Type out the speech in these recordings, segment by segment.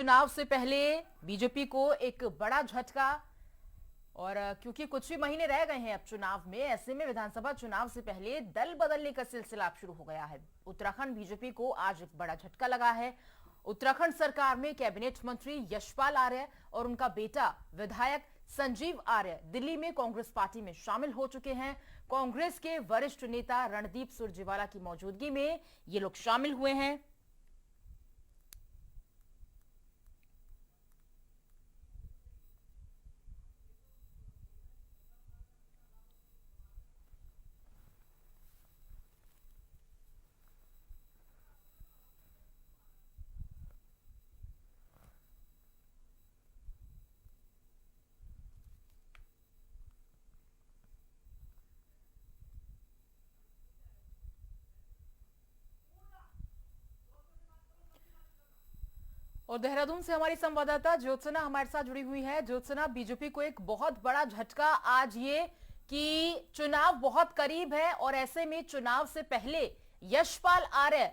चुनाव से पहले बीजेपी को एक बड़ा झटका। और क्योंकि कुछ ही महीने रह गए हैं अब चुनाव में, ऐसे में विधानसभा चुनाव से पहले दल बदलने का सिलसिला अब शुरू हो गया है। उत्तराखंड बीजेपी को आज एक बड़ा झटका लगा है। उत्तराखंड सरकार में कैबिनेट मंत्री यशपाल आर्य और उनका बेटा विधायक संजीव आर्य दिल्ली में कांग्रेस पार्टी में शामिल हो चुके हैं। कांग्रेस के वरिष्ठ नेता रणदीप सुरजेवाला की मौजूदगी में ये लोग शामिल हुए हैं। और देहरादून से हमारी संवाददाता ज्योत्सना हमारे साथ जुड़ी हुई है। ज्योत्सना, बीजेपी को एक बहुत बड़ा झटका आज ये कि चुनाव बहुत करीब है और ऐसे में चुनाव से पहले यशपाल आर्य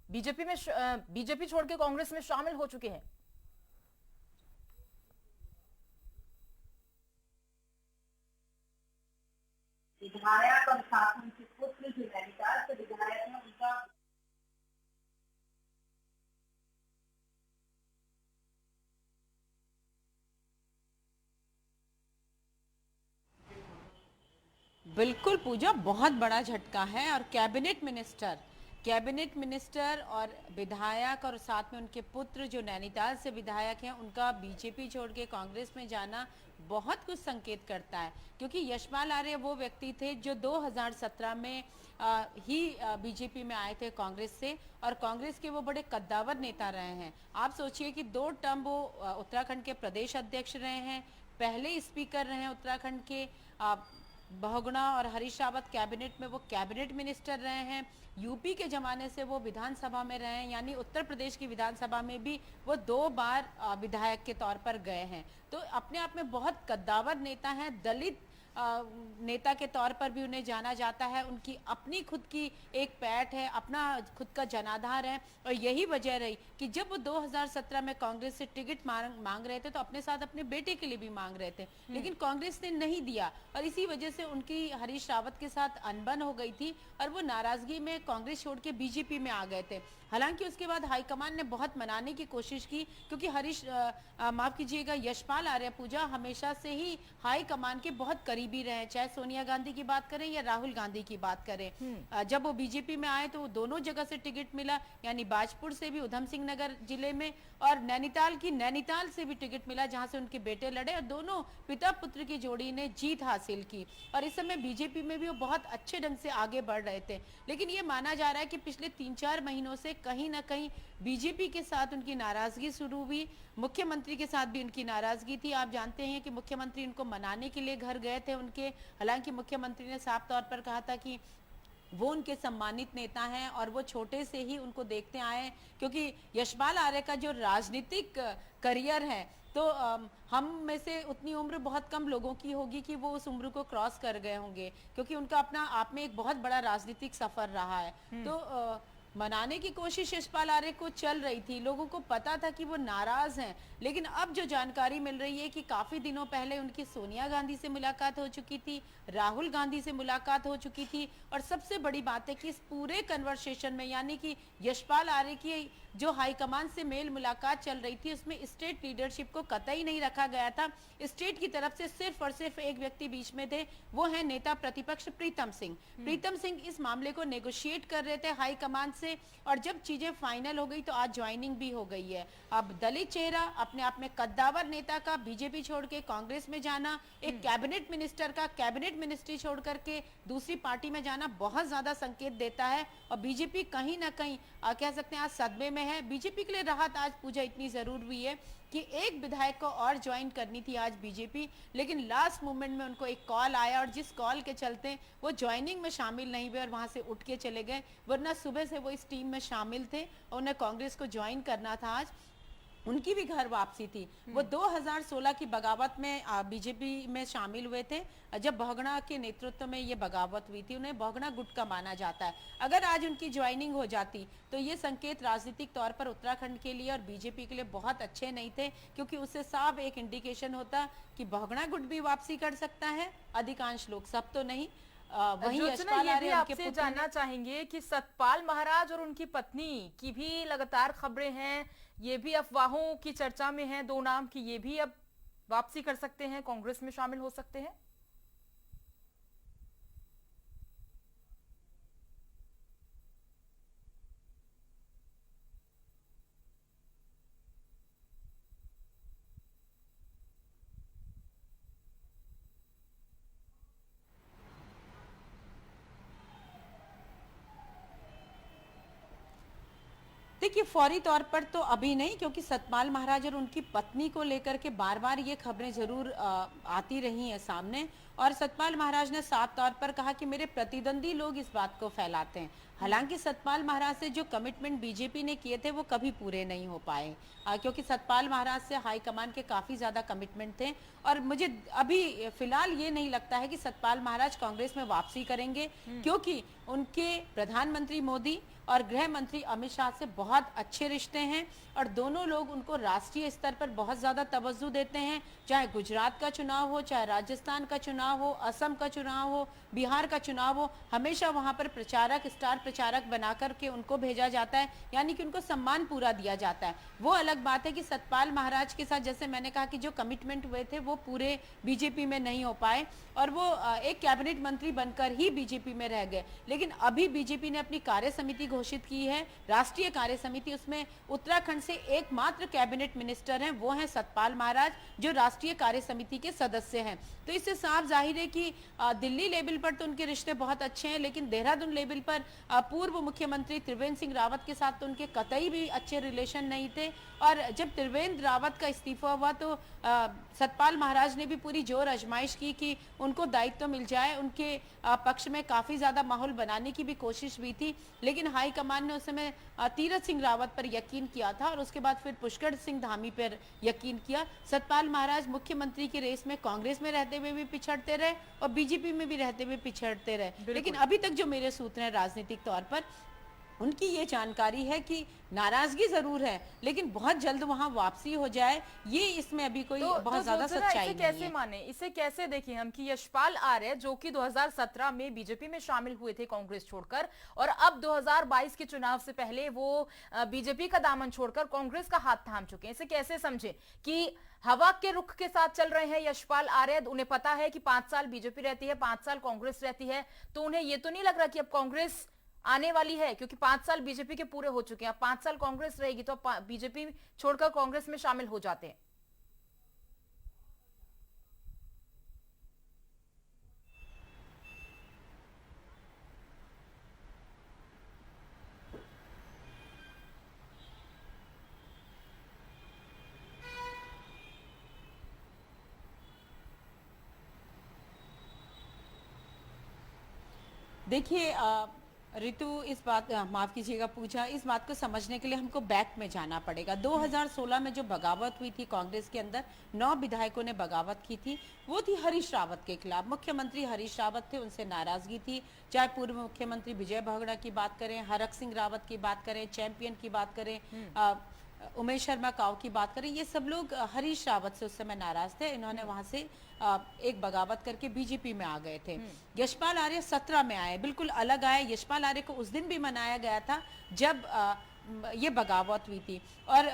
बीजेपी छोड़ के कांग्रेस में शामिल हो चुके हैं। विधायक और साथ में उनके पुत्र जो नैनीताल से विधायक है उनका बिल्कुल पूजा, बहुत बड़ा झटका है। और कैबिनेट मिनिस्टर और विधायक और साथ में उनके पुत्र जो नैनीताल से विधायक हैं, उनका बीजेपी छोड़ के कांग्रेस में जाना बहुत कुछ संकेत करता है। क्योंकि यशपाल आर्य वो व्यक्ति थे जो 2017 में ही बीजेपी में आए थे कांग्रेस से, और कांग्रेस के वो बड़े कद्दावर नेता रहे हैं। आप सोचिए कि 2 टर्म वो उत्तराखंड के प्रदेश अध्यक्ष रहे हैं, पहले स्पीकर रहे हैं उत्तराखंड के। बहुगुणा और हरीश रावत कैबिनेट में वो कैबिनेट मिनिस्टर रहे हैं। यूपी के ज़माने से वो विधानसभा में रहे हैं, यानी उत्तर प्रदेश की विधानसभा में भी वो 2 बार विधायक के तौर पर गए हैं। तो अपने आप में बहुत कद्दावर नेता हैं। दलित नेता के तौर पर भी उन्हें जाना जाता है। उनकी अपनी खुद की एक पैठ है, अपना खुद का जनाधार है। और यही वजह रही कि जब वो 2017 में कांग्रेस से टिकट मांग रहे थे तो अपने साथ अपने बेटे के लिए भी मांग रहे थे, लेकिन कांग्रेस ने नहीं दिया। और इसी वजह से उनकी हरीश रावत के साथ अनबन हो गई थी और वो नाराजगी में कांग्रेस छोड़ के बीजेपी में आ गए थे। हालांकि उसके बाद हाईकमान ने बहुत मनाने की कोशिश की, क्योंकि माफ कीजिएगा, यशपाल आर्य पूजा हमेशा से ही हाईकमान के बहुत करीबी रहे, चाहे सोनिया गांधी की बात करें या राहुल गांधी की बात करें। जब वो बीजेपी में आए तो दोनों जगह से टिकट मिला, यानी बाजपुर से भी उधम सिंह नगर जिले में, और नैनीताल से भी टिकट मिला जहां से उनके बेटे लड़े, और दोनों पिता पुत्र की जोड़ी ने जीत हासिल की। और इस समय बीजेपी में भी वो बहुत अच्छे ढंग से आगे बढ़ रहे थे। लेकिन ये माना जा रहा है कि पिछले 3-4 महीनों से कहीं ना कहीं बीजेपी के साथ उनकी नाराजगी शुरू हुई। मुख्यमंत्री के साथ भी उनकी नाराजगी थी। आप जानते हैं कि मुख्यमंत्री उनको मनाने के लिए घर गए थे उनके। हालांकि मुख्यमंत्री ने साफ तौर पर कहा था कि वो उनके सम्मानित नेता हैं और वो छोटे से ही उनको देखते आए हैं, क्योंकि यशपाल आर्य का जो राजनीतिक करियर है, तो हम में से उतनी उम्र बहुत कम लोगों की होगी कि वो उस उम्र को क्रॉस कर गए होंगे, क्योंकि उनका अपना आप में एक बहुत बड़ा राजनीतिक सफर रहा है। तो मनाने की कोशिश यशपाल आर्य को चल रही थी, लोगों को पता था कि वो नाराज हैं। लेकिन अब जो जानकारी मिल रही है कि काफी दिनों पहले उनकी सोनिया गांधी से मुलाकात हो चुकी थी, राहुल गांधी से मुलाकात हो चुकी थी, और सबसे बड़ी बात है कि इस पूरे कन्वर्सेशन में, यानी कि यशपाल आर्य की जो हाईकमान से मेल मुलाकात चल रही थी, उसमें स्टेट लीडरशिप को कतई नहीं रखा गया था। स्टेट की तरफ से सिर्फ और सिर्फ एक व्यक्ति बीच में थे, वो है नेता प्रतिपक्ष प्रीतम सिंह इस मामले को नेगोशिएट कर रहे थे हाईकमान से। और जब चीजें फाइनल हो गई तो आज ज्वाइनिंग भी हो गई है। अब दलित चेहरा, अपने आप में कद्दावर नेता का बीजेपी छोड़ के कांग्रेस में जाना, एक कैबिनेट मिनिस्टर का कैबिनेट मिनिस्ट्री छोड़ करके दूसरी पार्टी में जाना बहुत ज्यादा संकेत देता है। और बीजेपी कहीं ना कहीं कह सकते हैं आज सदमे में है। बीजेपी के लिए राहत आज पूजा इतनी जरूर हुई है कि एक विधायक को और ज्वाइन करनी थी आज बीजेपी, लेकिन लास्ट मोमेंट में उनको एक कॉल आया, और जिस कॉल के चलते वो ज्वाइनिंग में शामिल नहीं हुए और वहां से उठ के चले गए। वरना सुबह से वो इस टीम में शामिल थे और उन्हें कांग्रेस को ज्वाइन करना था आज। उनकी भी घर वापसी थी। वो 2016 की बगावत में बीजेपी में शामिल हुए थे, जब बहुगुणा के नेतृत्व में ये बगावत हुई थी। उन्हें बहुगुणा गुट का माना जाता है। अगर आज उनकी ज्वाइनिंग हो जाती तो ये संकेत राजनीतिक तौर पर उत्तराखंड के लिए और बीजेपी के लिए बहुत अच्छे नहीं थे, क्योंकि उससे साफ एक इंडिकेशन होता कि बहुगुणा गुट भी वापसी कर सकता है। अधिकांश लोग, सब तो नहीं। वहीं ज्योत्सना, यशपाल ये आर्य भी उनके आपसे पुत्र जानना चाहेंगे कि सतपाल महाराज और उनकी पत्नी की भी लगातार खबरें हैं, ये भी अफवाहों की चर्चा में हैं, दो नाम की, ये भी अब वापसी कर सकते हैं, कांग्रेस में शामिल हो सकते हैं। देखिए, फौरी तौर पर तो अभी नहीं, क्योंकि सतपाल महाराज और उनकी पत्नी को लेकर के बार बार ये खबरें जरूर आती रही हैं सामने। और सतपाल महाराज ने साफ तौर पर कहा कि मेरे प्रतिद्वंदी लोग इस बात को फैलाते हैं। हालांकि सतपाल महाराज से जो कमिटमेंट बीजेपी ने किए थे वो कभी पूरे नहीं हो पाए, क्योंकि सतपाल महाराज से हाईकमान के काफी ज्यादा कमिटमेंट थे। और मुझे अभी फिलहाल ये नहीं लगता है कि सतपाल महाराज कांग्रेस में वापसी करेंगे, क्योंकि उनके प्रधानमंत्री मोदी और गृह मंत्री अमित शाह से बहुत अच्छे रिश्ते हैं और दोनों लोग उनको राष्ट्रीय स्तर पर बहुत ज्यादा तवज्जो देते हैं। चाहे गुजरात का चुनाव हो, चाहे राजस्थान का चुनाव हो, असम का चुनाव हो, बिहार का चुनाव हो, हमेशा वहां पर प्रचारक, स्टार प्रचारक बना करके उनको भेजा जाता है, यानी कि उनको सम्मान पूरा दिया जाता है। वो अलग बात है कि सतपाल महाराज के साथ, जैसे मैंने कहा कि जो कमिटमेंट हुए थे वो पूरे बीजेपी में नहीं हो पाए और वो एक कैबिनेट मंत्री बनकर ही बीजेपी में रह गए। लेकिन अभी बीजेपी ने अपनी कार्य समिति घोषित की है, राष्ट्रीय कार्य समिति। उसमें उत्तराखंड से एकमात्र कैबिनेट मिनिस्टर हैं, वो हैं सतपाल महाराज, जो राष्ट्रीय कार्य समिति के सदस्य हैं। तो इससे साफ जाहिर है कि दिल्ली लेवल पर तो उनके रिश्ते बहुत अच्छे हैं, लेकिन देहरादून लेवल पर पूर्व मुख्यमंत्री त्रिवेंद्र सिंह रावत के साथ तो उनके कतई भी अच्छे रिलेशन नहीं थे। और जब त्रिवेंद्र रावत का इस्तीफा हुआ तो सतपाल महाराज ने भी पूरी जोर आजमाइश की कि उनको दायित्व मिल जाए। उनके पक्ष में काफी ज्यादा माहौल बनाने की भी कोशिश भी थी, लेकिन हाईकमान ने उस समय तीरथ सिंह रावत पर यकीन किया था और उसके बाद फिर पुष्कर सिंह धामी पर यकीन किया। सतपाल महाराज मुख्यमंत्री की रेस में कांग्रेस में रहते हुए भी पिछड़ते रहे और बीजेपी में भी रहते हुए पिछड़ते रहे। लेकिन अभी तक जो मेरे सूत्र हैं राजनीतिक तौर पर, उनकी ये जानकारी है कि नाराजगी जरूर है, लेकिन बहुत जल्द वहां वापसी हो जाए, ये इसमें अभी कोई बहुत ज्यादा सच्चाई नहीं है। कैसे माने, इसे कैसे देखें हम कि यशपाल आर्य जो कि 2017 में बीजेपी में शामिल हुए थे कांग्रेस छोड़कर, और अब 2022 के चुनाव से पहले वो बीजेपी का दामन छोड़कर कांग्रेस का हाथ थाम चुके हैं। इसे कैसे समझे कि हवा के रुख के साथ चल रहे हैं यशपाल आर्य? उन्हें पता है कि 5 साल बीजेपी रहती है, 5 साल कांग्रेस रहती है, तो उन्हें ये तो नहीं लग रहा कि अब कांग्रेस आने वाली है, क्योंकि 5 साल बीजेपी के पूरे हो चुके हैं, 5 साल कांग्रेस रहेगी, तो बीजेपी छोड़कर कांग्रेस में शामिल हो जाते हैं। देखिए ऋतु, इस बात, माफ कीजिएगा पूजा, इस बात को समझने के लिए हमको बैक में जाना पड़ेगा। 2016 में जो बगावत हुई थी कांग्रेस के अंदर, 9 विधायकों ने बगावत की थी, वो थी हरीश रावत के खिलाफ। मुख्यमंत्री हरीश रावत थे, उनसे नाराजगी थी। चाहे पूर्व मुख्यमंत्री विजय बहुगुणा की बात करें, हरक सिंह रावत की बात करें, चैंपियन की बात करें, उमेश शर्मा काव की बात करें, ये सब लोग हरीश रावत से उस समय नाराज थे। इन्होंने वहां से एक बगावत करके बीजेपी में आ गए थे। यशपाल आर्य 17 में आए, बिल्कुल अलग आए। यशपाल आर्य को उस दिन भी मनाया गया था जब ये बगावत हुई थी। और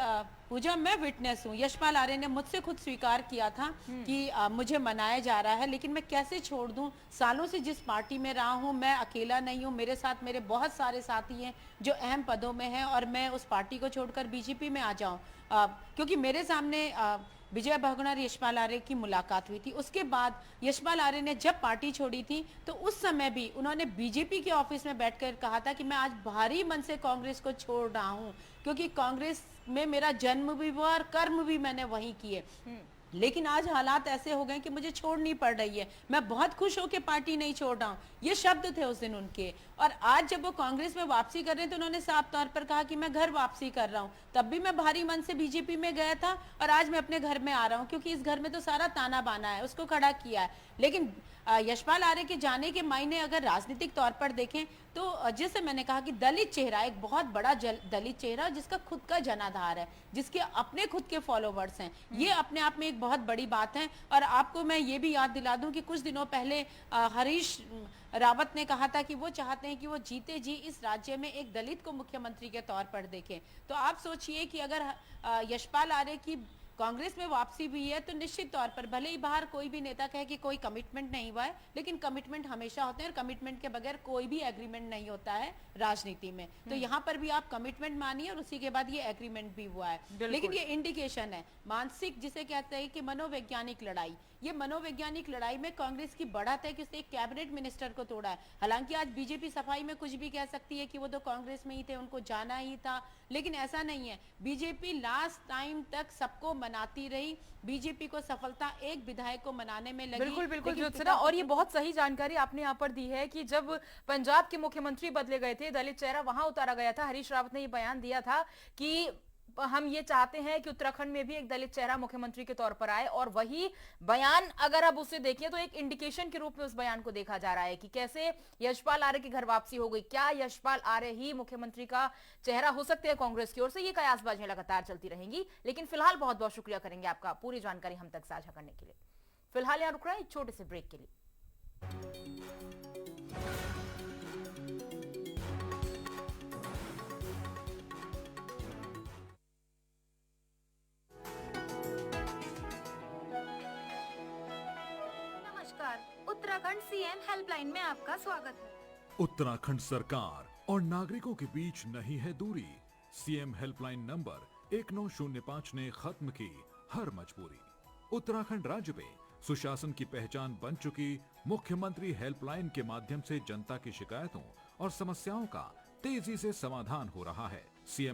पूजा, मैं विटनेस हूँ, यशपाल आर्य ने मुझसे खुद स्वीकार किया था कि मुझे मनाया जा रहा है, लेकिन मैं कैसे छोड़ दूं? सालों से जिस पार्टी में रहा हूं, मैं अकेला नहीं हूं, मेरे साथ मेरे बहुत सारे साथी हैं जो अहम पदों में हैं, और मैं उस पार्टी को छोड़कर बीजेपी में आ जाऊं? क्योंकि मेरे सामने विजय बहुगुणा और यशपाल आर्य की मुलाकात हुई थी। उसके बाद यशपाल आर्य ने जब पार्टी छोड़ी थी तो उस समय भी उन्होंने बीजेपी के ऑफिस में बैठकर कहा था कि मैं आज भारी मन से कांग्रेस को छोड़ रहा हूं, क्योंकि कांग्रेस में मेरा जन्म भी हुआ और कर्म भी मैंने वहीं किए। लेकिन आज हालात ऐसे हो गए कि मुझे छोड़नी पड़ रही है। मैं बहुत खुश होकर पार्टी नहीं छोड़ रहा हूँ, ये शब्द थे उस दिन उनके। और आज जब वो कांग्रेस में वापसी कर रहे हैं तो उन्होंने साफ तौर पर कहा कि मैं घर वापसी कर रहा हूँ। तब भी मैं भारी मन से बीजेपी में गया था और आज मैं अपने घर में आ रहा हूँ, क्योंकि इस घर में तो सारा ताना बाना है, उसको खड़ा किया है। लेकिन यशपाल आर्य के जाने के मायने अगर राजनीतिक तौर पर देखें तो जैसे मैंने कहा कि दलित चेहरा, एक बहुत बड़ा दलित चेहरा जिसका खुद का जनाधार है, जिसके अपने खुद के फॉलोवर्स हैं, ये अपने आप में एक बहुत बड़ी बात है। और आपको मैं ये भी याद दिला दूं कि कुछ दिनों पहले हरीश रावत ने कहा था कि वो चाहते हैं कि वो जीते जी इस राज्य में एक दलित को मुख्यमंत्री के तौर पर देखें। तो आप सोचिए कि अगर यशपाल आर्य की कांग्रेस में वापसी भी है तो निश्चित तौर पर भले ही बाहर कोई भी नेता कहे कि कोई कमिटमेंट नहीं हुआ है, लेकिन कमिटमेंट हमेशा होते हैं और कमिटमेंट के बगैर कोई भी एग्रीमेंट नहीं होता है राजनीति में। तो यहाँ पर भी आप कमिटमेंट मानिए और उसी के बाद ये एग्रीमेंट भी हुआ है। लेकिन ये इंडिकेशन है, मानसिक जिसे कहते हैं कि मनोवैज्ञानिक लड़ाई, ये मनोवैज्ञानिक लड़ाई में कांग्रेस की बढ़त है कि उसने एक कैबिनेट मिनिस्टर को तोड़ा है। हालांकि आज बीजेपी सफाई में कुछ भी कह सकती है कि वो तो कांग्रेस में ही थे, उनको जाना ही था, लेकिन ऐसा नहीं है। बीजेपी लास्ट टाइम तक सबको मनाती रही, बीजेपी को सफलता एक विधायक को मनाने में लगी। बिल्कुल बिल्कुल ज्योत्सना, और ये बहुत सही जानकारी आपने यहाँ पर दी है कि जब पंजाब के मुख्यमंत्री बदले गए थे, दलित चेहरा वहां उतारा गया था। हरीश रावत ने ये बयान दिया था कि हम ये चाहते हैं कि उत्तराखंड में भी एक दलित चेहरा मुख्यमंत्री के तौर पर आए, और वही बयान अगर आप उसे देखें तो एक इंडिकेशन के रूप में उस बयान को देखा जा रहा है कि कैसे यशपाल आर्य की घर वापसी हो गई। क्या यशपाल आर्य ही मुख्यमंत्री का चेहरा हो सकते हैं कांग्रेस की ओर से? ये कयासबाजियां लगातार चलती रहेंगी, लेकिन फिलहाल बहुत बहुत शुक्रिया करेंगे आपका पूरी जानकारी हम तक साझा करने के लिए। फिलहाल यहाँ रुक रहे हैं एक छोटे से ब्रेक के लिए। उत्तराखंड सीएम हेल्पलाइन में आपका स्वागत है। उत्तराखंड सरकार और नागरिकों के बीच नहीं है दूरी। सीएम हेल्पलाइन नंबर 1905 ने खत्म की हर मजबूरी। उत्तराखंड राज्य में सुशासन की पहचान बन चुकी मुख्यमंत्री हेल्पलाइन के माध्यम से जनता की शिकायतों और समस्याओं का तेजी से समाधान हो रहा है। सीएम